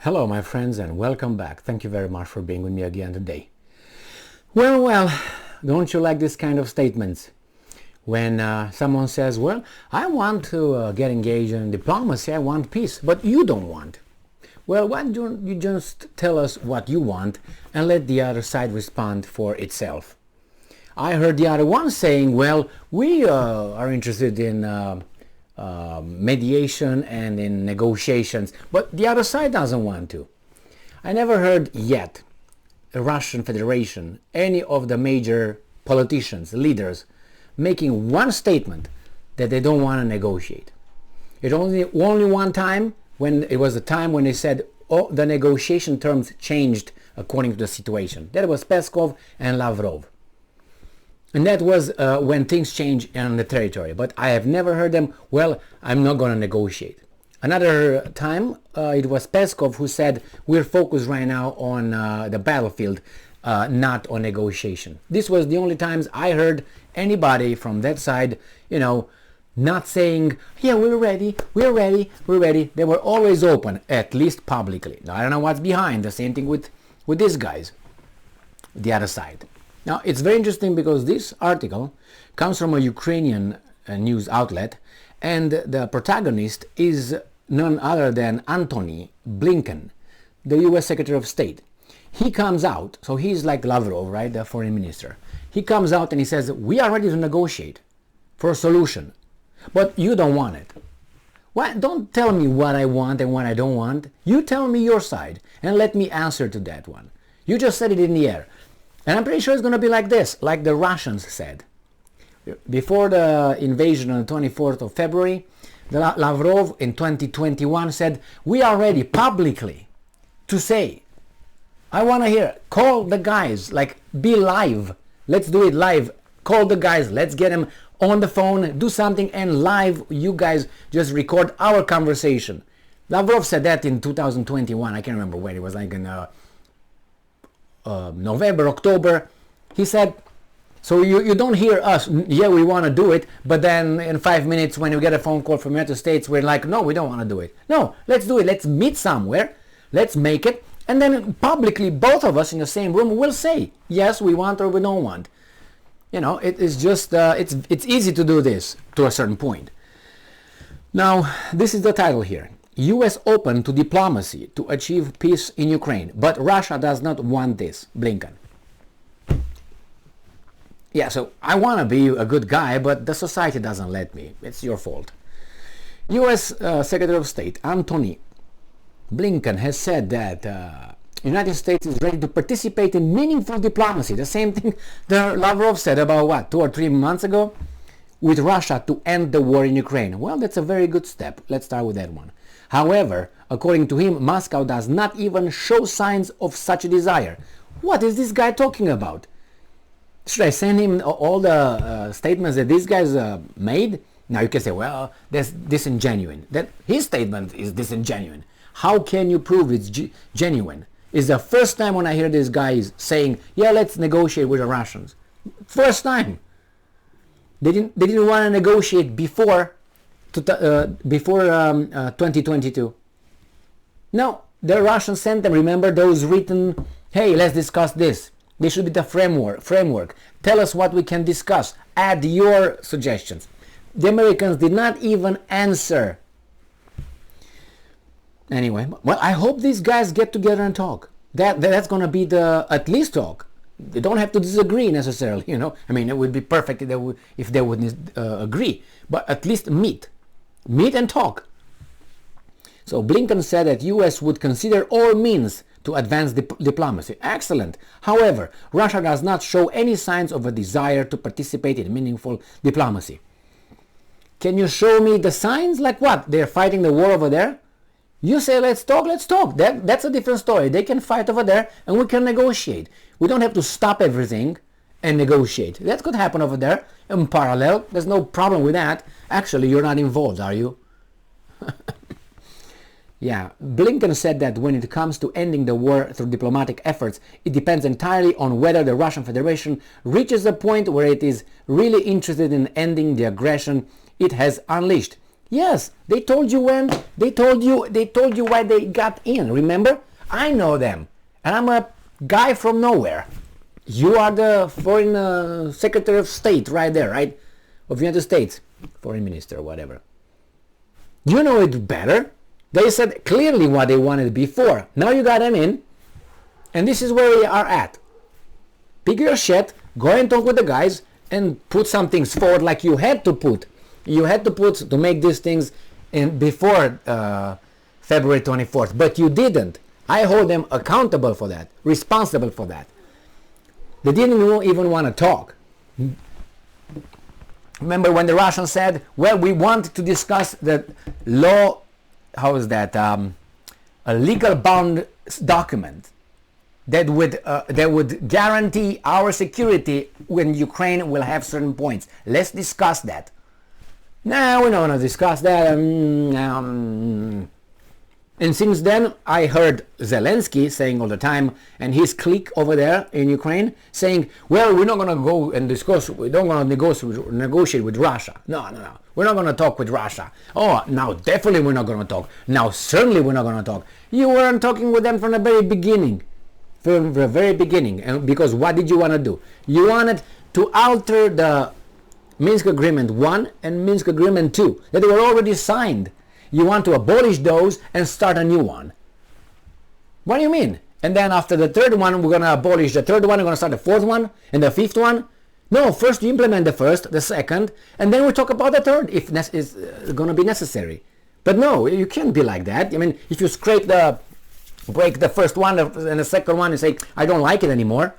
Hello, my friends, and welcome back. Thank you very much for being with me again today. Well, don't you like this kind of statements? When someone says, well, I want to get engaged in diplomacy, I want peace, but you don't want. Well, why don't you just tell us what you want and let the other side respond for itself? I heard the other one saying, well, we are interested in mediation and in negotiations, but the other side doesn't want to. I never heard yet the Russian Federation, any of the major politicians, leaders, making one statement that they don't want to negotiate. It only one time, when it was a time when they said, oh, the negotiation terms changed according to the situation. That was Peskov and Lavrov. And that was when things change on the territory. But I have never heard them, well, I'm not going to negotiate. Another time, it was Peskov who said, we're focused right now on the battlefield, not on negotiation. This was the only times I heard anybody from that side, not saying, yeah, we're ready. They were always open, at least publicly. Now, I don't know what's behind. The same thing with these guys, the other side. Now, it's very interesting because this article comes from a Ukrainian news outlet, and the protagonist is none other than Antony Blinken, the US Secretary of State. He comes out, so he's like Lavrov, right, the foreign minister. He comes out and he says, we are ready to negotiate for a solution, but you don't want it. Why? Don't tell me what I want and what I don't want. You tell me your side and let me answer to that one. You just said it in the air. And I'm pretty sure it's going to be like this, like the Russians said. Before the invasion on the 24th of February, Lavrov in 2021 said, we are ready publicly to say, I want to hear, call the guys, like be live. Let's do it live. Call the guys, let's get them on the phone, do something, and live, you guys just record our conversation. Lavrov said that in 2021, I can't remember when, it was like in November, October. He said, so you don't hear us, yeah, we want to do it, but then in 5 minutes when you get a phone call from the United States, we're like, no, we don't want to do it. No, let's do it. Let's meet somewhere. Let's make it. And then publicly, both of us in the same room will say, yes, we want or we don't want. It is just, it's easy to do this to a certain point. Now, this is the title here. U.S. open to diplomacy to achieve peace in Ukraine, but Russia does not want this, Blinken. Yeah, so I want to be a good guy, but the society doesn't let me. It's your fault. U.S. Secretary of State Antony Blinken has said that United States is ready to participate in meaningful diplomacy. The same thing that Lavrov said about, 2 or 3 months ago, with Russia to end the war in Ukraine. Well, that's a very good step. Let's start with that one. However, according to him, Moscow does not even show signs of such a desire. What is this guy talking about? Should I send him all the statements that these guys made? Now you can say, well, that's disingenuous. That his statement is disingenuous. How can you prove it's genuine? It's the first time when I hear these guys saying, yeah, let's negotiate with the Russians. First time. They didn't want to negotiate before 2022. No, the Russians sent them, remember those written, hey, let's discuss this. They should be the framework. Tell us what we can discuss. Add your suggestions. The Americans did not even answer. Anyway, well, I hope these guys get together and talk. That's going to be the, at least talk. They don't have to disagree necessarily, I mean, it would be perfect if they would agree. But at least meet and talk. So Blinken said that U.S. would consider all means to advance diplomacy. Excellent. However, Russia does not show any signs of a desire to participate in meaningful diplomacy. Can you show me the signs? Like what? They're fighting the war over there? You say, let's talk. That's a different story. They can fight over there and we can negotiate. We don't have to stop everything and negotiate. That could happen over there in parallel. There's no problem with that. Actually, you're not involved, are you? Yeah, Blinken said that when it comes to ending the war through diplomatic efforts, it depends entirely on whether the Russian Federation reaches a point where it is really interested in ending the aggression it has unleashed. Yes, they told you when, they told you why they got in, remember? I know them, and I'm a guy from nowhere. You are the foreign secretary of state right there, right? Of United States, foreign minister or whatever. You know it better. They said clearly what they wanted before. Now you got them in, and this is where we are at. Pick your shit, go and talk with the guys, and put some things forward like you had to put. You had to put to make these things in before February 24th, but you didn't. I hold them accountable for that, responsible for that. They didn't even want to talk. Remember when the Russians said, well, we want to discuss the law, how is that, a legal bound document that would guarantee our security when Ukraine will have certain points. Let's discuss that. No, we're not going to discuss that. And since then, I heard Zelensky saying all the time, and his clique over there in Ukraine, saying, well, we're not going to go and discuss, we don't want to negotiate with Russia. No. We're not going to talk with Russia. Oh, now definitely we're not going to talk. Now certainly we're not going to talk. You weren't talking with them from the very beginning. From the very beginning. And because what did you want to do? You wanted to alter the Minsk Agreement 1 and Minsk Agreement 2 that were already signed. You want to abolish those and start a new one. What do you mean? And then after the third one, we're going to abolish the third one, we're going to start the fourth one and the fifth one? No, first you implement the first, the second, and then we talk about the third if it's going to be necessary. But no, you can't be like that. I mean, if you break the first one and the second one and say, I don't like it anymore,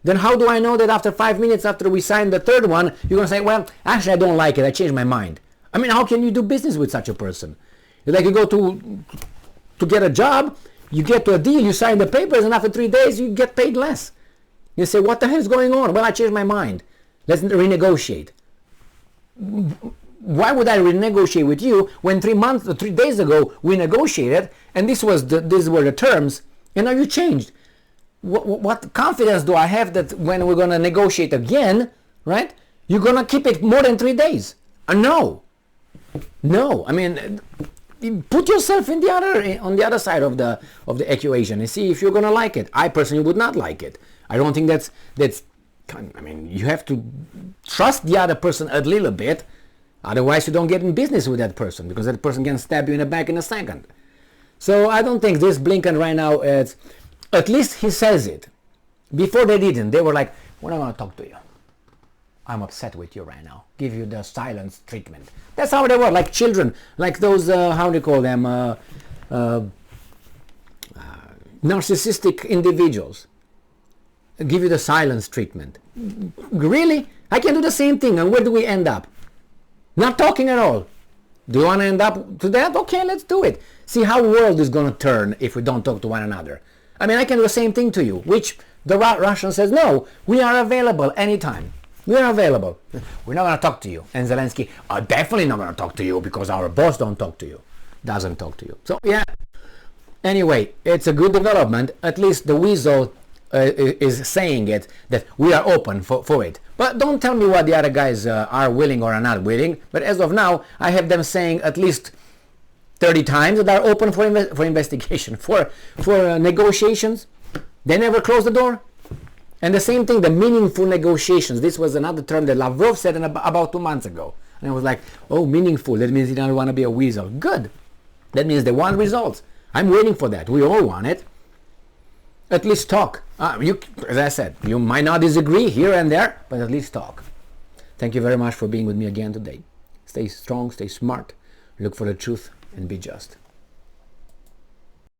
then how do I know that after 5 minutes after we sign the third one, you're going to say, well, actually I don't like it, I changed my mind. I mean, how can you do business with such a person? Like you go to get a job, you get to a deal, you sign the papers, and after 3 days you get paid less. You say, what the hell is going on? Well, I changed my mind. Let's renegotiate. Why would I renegotiate with you when 3 days ago we negotiated and these were the terms, and now you changed? What confidence do I have that when we're going to negotiate again, right, you're going to keep it more than 3 days? No. I mean, put yourself on the other side of the equation and see if you're going to like it. I personally would not like it. I don't think that's. I mean, you have to trust the other person a little bit. Otherwise, you don't get in business with that person because that person can stab you in the back in a second. So I don't think this Blinken right now is. At least he says it. Before they didn't. They were like, we're not going to talk to you. I'm upset with you right now. Give you the silence treatment. That's how they were, like children, like those, how do you call them, narcissistic individuals. Give you the silence treatment. Really? I can do the same thing, and where do we end up? Not talking at all. Do you want to end up to that? Okay, let's do it. See how the world is going to turn if we don't talk to one another. I mean, I can do the same thing to you, which the Russian says, no, we are available anytime. We are available. We're not going to talk to you. And Zelensky, definitely not going to talk to you because our boss doesn't talk to you. So, yeah. Anyway, it's a good development. At least the weasel is saying it, that we are open for it. But don't tell me what the other guys are willing or are not willing. But as of now, I have them saying at least 30 times that they are open for investigation, for negotiations. They never close the door. And the same thing, the meaningful negotiations. This was another term that Lavrov said about 2 months ago. And I was like, oh, meaningful. That means he doesn't want to be a weasel. Good. That means they want results. I'm waiting for that. We all want it. At least talk. As I said, you might not disagree here and there, but at least talk. Thank you very much for being with me again today. Stay strong, stay smart, look for the truth, and be just.